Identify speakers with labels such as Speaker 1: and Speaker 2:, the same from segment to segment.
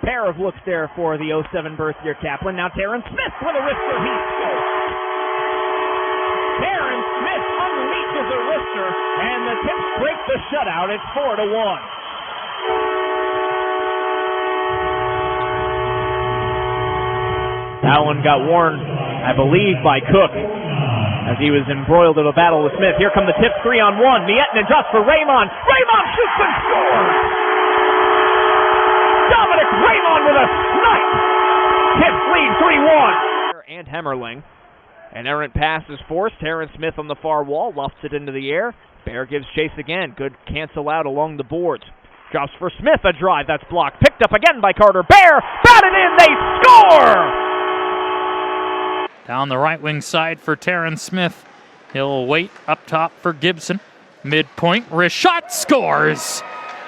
Speaker 1: pair of looks there for the 07 birth year Kaplan. Now Tarin Smith with a wrister. He scores. Tarin Smith unleashes a wrister, and the Tips break the shutout. It's 4-1. That one got warned, I believe, by Cook as he was embroiled in a battle with Smith. Here come the Tips 3-on-1. Miettinen just for Raymond. Raymond shoots and scores! Dominic Raymond with a snipe! Tips lead 3-1. And Hemmerling. An errant pass is forced. Tarin Smith on the far wall lofts it into the air. Bear gives chase again. Good cancel out along the boards. Drops for Smith, a drive that's blocked. Picked up again by Carter. Bear batted in, they score!
Speaker 2: Down the right wing side for Tarin Smith. He'll wait up top for Gibson. Midpoint, Rishat scores!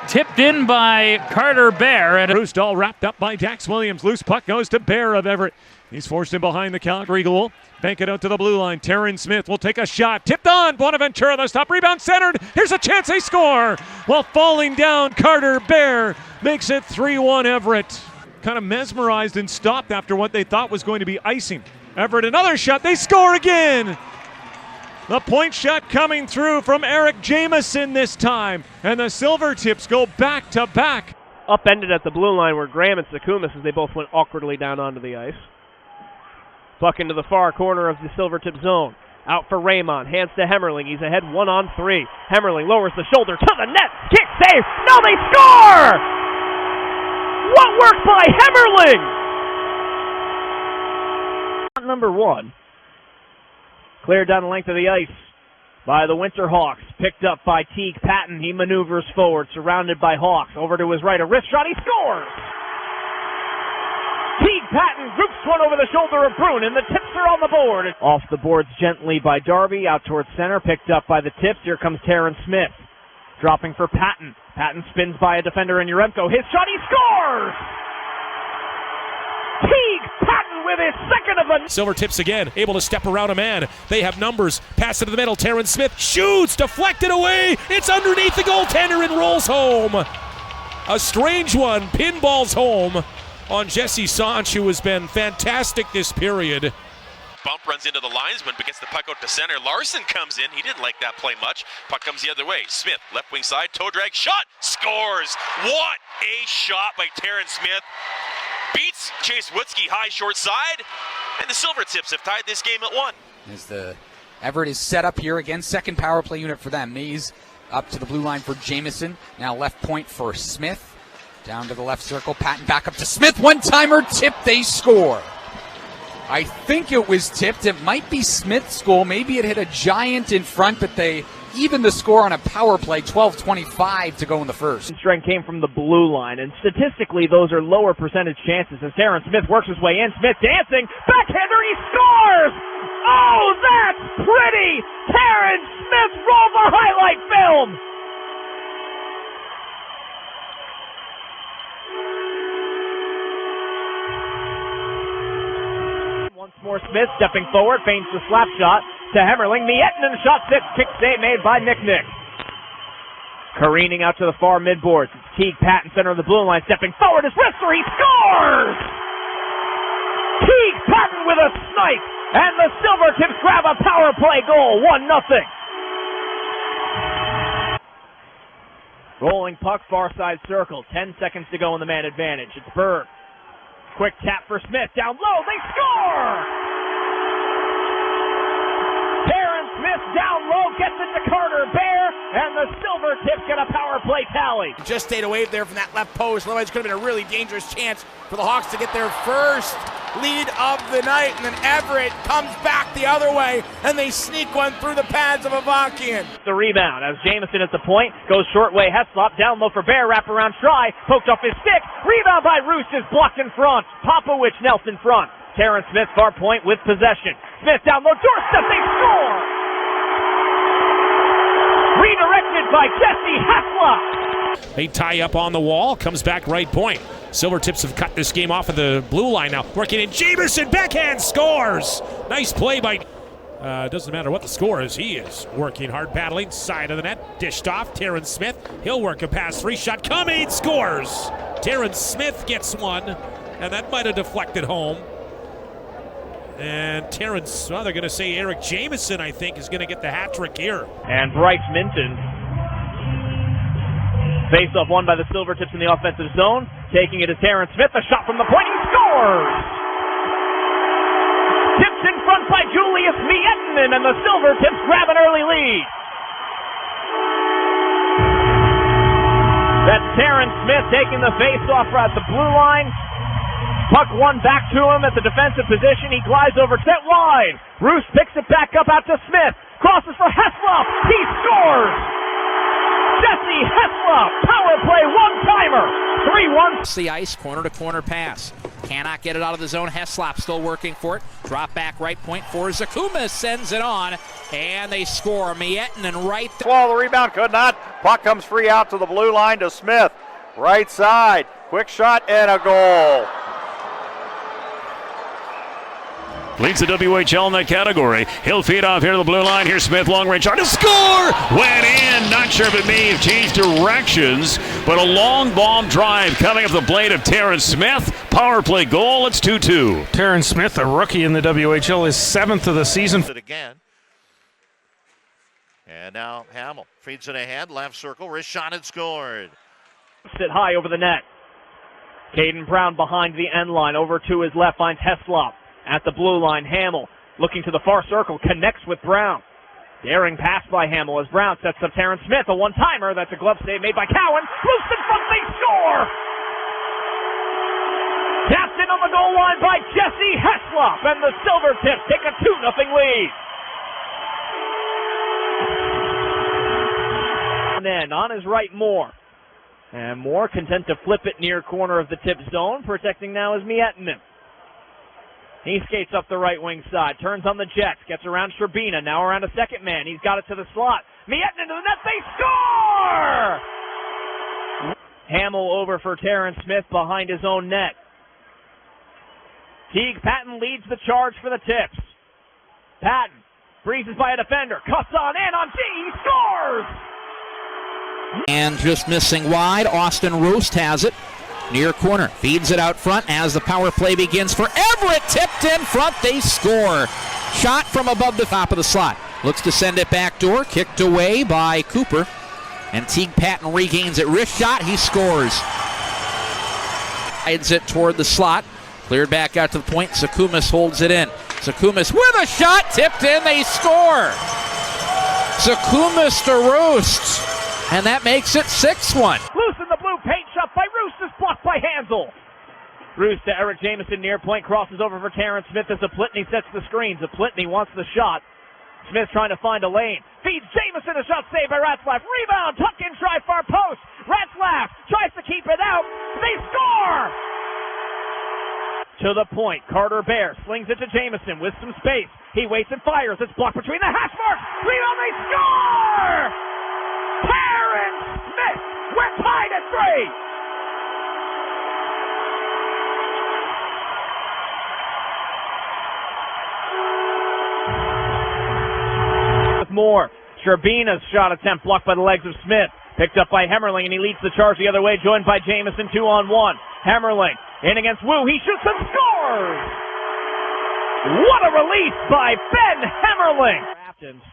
Speaker 2: Tipped in by Carter Bear. And
Speaker 3: Bruce Dahl wrapped up by Dax Williams. Loose puck goes to Bear of Everett. He's forced in behind the Calgary goal. Bank it out to the blue line. Tarin Smith will take a shot. Tipped on. Bonaventura, the stop. Rebound centered. Here's a chance they score. While falling down, Carter Bear makes it 3-1 Everett. Kind of mesmerized and stopped after what they thought was going to be icing. Everett, another shot. They score again. The point shot coming through from Eric Jamieson this time. And the Silvertips go back to back.
Speaker 1: Upended at the blue line where Graham and Sakumas as they both went awkwardly down onto the ice. Puck into the far corner of the Silvertip zone. Out for Raymond. Hands to Hemmerling. He's ahead 1-on-3. Hemmerling lowers the shoulder to the net. Kick save. Now they score! What work by Hemmerling! Number one. Cleared down the length of the ice by the Winter Hawks. Picked up by Teague Patton. He maneuvers forward, surrounded by Hawks. Over to his right, a wrist shot. He scores! Teague Patton groups one over the shoulder of Bruin, and the Tips are on the board. Off the boards gently by Darby, out towards center, picked up by the Tips. Here comes Tarin Smith, dropping for Patton. Patton spins by a defender in Uremko. His shot, he scores! Teague Patton with his second of the...
Speaker 4: Silvertips again, able to step around a man. They have numbers. Pass into the middle. Tarin Smith shoots, deflected away. It's underneath the goaltender and rolls home. A strange one. Pinballs home on Jesse Sanch, who has been fantastic this period.
Speaker 5: Bump runs into the linesman, but gets the puck out to center. Larson comes in. He didn't like that play much. Puck comes the other way. Smith, left wing side, toe drag, shot, scores. What a shot by Tarin Smith. Beats Chase Woodsky high short side, and the Silvertips have tied this game at 1.
Speaker 6: As the Everett is set up here again, second power play unit for them. Mays up to the blue line for Jamieson. Now left point for Smith. Down to the left circle. Patton back up to Smith. One-timer tip. They score. I think it was tipped. It might be Smith's goal. Maybe it hit a giant in front, but they even the score on a power play. 12:25 to go in the first.
Speaker 1: Strength came from the blue line, and statistically those are lower percentage chances as Tarin Smith works his way in. Smith dancing. Backhander. He scores! Oh, that's pretty! Tarin Smith rolled the highlight film! Once more Smith stepping forward, feigns the slap shot to Hemmerling. Miettinen shot 6, kick save made by Nick. Careening out to the far midboards. It's Teague Patton, center of the blue line, stepping forward. His wrister, he scores! Teague Patton with a snipe, and the Silvertips grab a power play goal, 1-0. Rolling puck, far side circle. 10 seconds to go in the man advantage. It's Berg. Quick tap for Smith, down low, they score! Tarin Smith down low, gets it to Carter Bear, and the Silvertips get a power play tally.
Speaker 7: Just stayed away there from that left post, otherwise it could have been a really dangerous chance for the Hawks to get their first lead of the night, and then Everett comes back the other way, and they sneak one through the pads of Avakian.
Speaker 1: The rebound as Jamieson at the point, goes short way, Heslop, down low for Bear, wrap around try, poked off his stick, rebound by Roos is blocked in front, Popowich knelt in front. Tarin Smith far point with possession. Smith down low, doorstep, they score! Redirected by Jesse Heslop.
Speaker 4: They tie up on the wall, comes back right point. Silvertips have cut this game off of the blue line now. Working in Jamieson, backhand, scores! Nice play by... Doesn't matter what the score is, he is working hard, battling, side of the net, dished off. Tarin Smith, he'll work a pass, 3-shot coming, scores! Tarin Smith gets one, and that might have deflected home. And Tarin, well, they're going to say Eric Jamieson, I think, is going to get the hat trick here.
Speaker 1: And Bryce Minton. Face-off won by the Silvertips in the offensive zone. Taking it to Tarin Smith, a shot from the point, he scores! Tipped in front by Julius Miettinen, and the Silvertips grab an early lead. That's Tarin Smith taking the face-off at the blue line. Puck won back to him at the defensive position. He glides over, set wide. Roos picks it back up out to Smith. Crosses for Heslop. He scores! Jesse Heslop, power play one-timer. 3-1.
Speaker 6: The ice, corner-to-corner pass. Cannot get it out of the zone. Heslop still working for it. Drop back right point for Zakuma. Sends it on, and they score. Miettinen right there.
Speaker 8: Swallow the rebound, could not. Puck comes free out to the blue line to Smith. Right side, quick shot and a goal.
Speaker 3: Leads the WHL in that category. He'll feed off here to the blue line. Here's Smith, long range shot to score! Went in. Not sure if it may have changed directions, but a long bomb drive coming off the blade of Tarin Smith. Power play goal. It's 2-2.
Speaker 9: Tarin Smith, a rookie in the WHL, is 7th of the season.
Speaker 10: Again. And now Hamill feeds it ahead. Left circle. Wrist shot and scored.
Speaker 1: Sit high over the net. Caden Brown behind the end line. Over to his left finds Heslop. At the blue line, Hamill looking to the far circle, connects with Brown. Daring pass by Hamill as Brown sets up Tarin Smith, a one-timer. That's a glove save made by Cowan. Loose in front, they score! Tapped in on the goal line by Jesse Heslop, and the Silvertips take a 2-0 lead. And then on his right, Moore. And Moore content to flip it near corner of the tip zone. Protecting now is Miettinen. He skates up the right wing side, turns on the Jets, gets around Sherbina, now around a second man. He's got it to the slot. Miettinen to the net, they score! Hamill over for Tarin Smith behind his own net. Teague Patton leads the charge for the Tips. Patton breezes by a defender, cuts on in on G, he scores!
Speaker 6: And just missing wide, Austin Roast has it. Near corner, feeds it out front as the power play begins for Everett. Tipped in front, they score. Shot from above the top of the slot. Looks to send it back door, kicked away by Cooper. And Teague Patton regains it. Wrist shot, he scores. Hides it toward the slot. Cleared back out to the point. Zakumis holds it in. Zakumis with a shot, tipped in, they score. Zakumis to Roast. And that makes it 6-1.
Speaker 1: Loose in the blue, paint shot by Roos is blocked by Hansel. Roos to Eric Jamieson near point, crosses over for Tarin Smith as Zaplitny sets the screen. Zaplitny wants the shot. Smith trying to find a lane. Feeds Jamieson, a shot saved by Ratzlaff. Rebound, tuck in, try far post. Ratzlaff tries to keep it out. They score! To the point, Carter Bear slings it to Jamieson with some space. He waits and fires. It's blocked between the hash marks. Rebound, they score! Tarin Smith, we're tied at 3. With more, Sherbina's shot attempt blocked by the legs of Smith. Picked up by Hemmerling, and he leads the charge the other way, joined by Jamieson 2-on-1. Hemmerling in against Wu. He shoots and scores! What a release by Ben Hemmerling!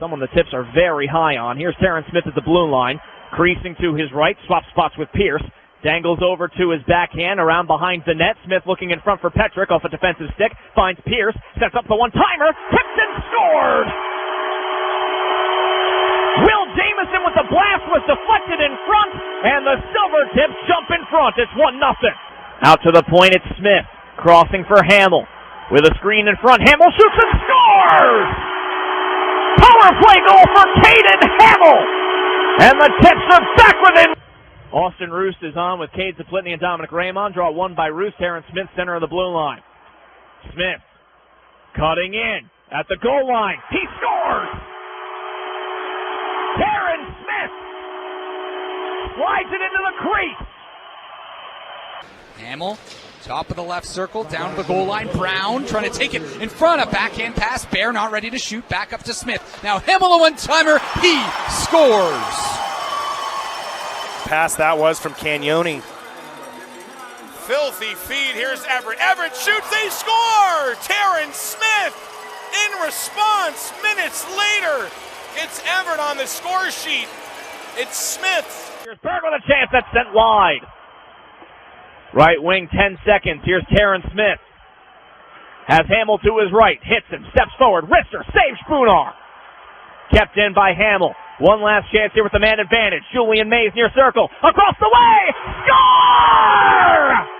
Speaker 1: Someone the Tips are very high on. Here's Tarin Smith at the blue line. Creasing to his right, swaps spots with Pierce. Dangles over to his backhand, around behind the net. Smith looking in front for Petrick off a defensive stick. Finds Pierce, sets up the one-timer. Tipped and scored! Will Jamieson with the blast was deflected in front, and the Silvertips jump in front. It's 1-0. Out to the point, it's Smith. Crossing for Hamill. With a screen in front, Hamill shoots and scores! Power play goal for Caden Hamill! And the Tips are back within. Austin Roost is on with Cade Zaplitny and Dominic Raymond. Draw one by Roost. Tarin Smith, center of the blue line. Smith cutting in at the goal line. He scores! Tarin Smith slides it into the crease.
Speaker 6: Hamill, top of the left circle, down to the goal line. Brown trying to take it in front. A backhand pass. Bear not ready to shoot. Back up to Smith. Now Hamill, a one-timer. He scores.
Speaker 7: Pass that was from Cagnoni. Filthy feed. Here's Everett. Everett shoots. They score. Tarin Smith in response. Minutes later, it's Everett on the score sheet. It's Smith.
Speaker 1: Here's Berg with a chance that's sent wide. Right wing, 10 seconds. Here's Tarin Smith. Has Hamill to his right. Hits him. Steps forward. Wrister saves Spoonar. Kept in by Hamill. One last chance here with the man advantage. Julian Mays near circle. Across the way. Score!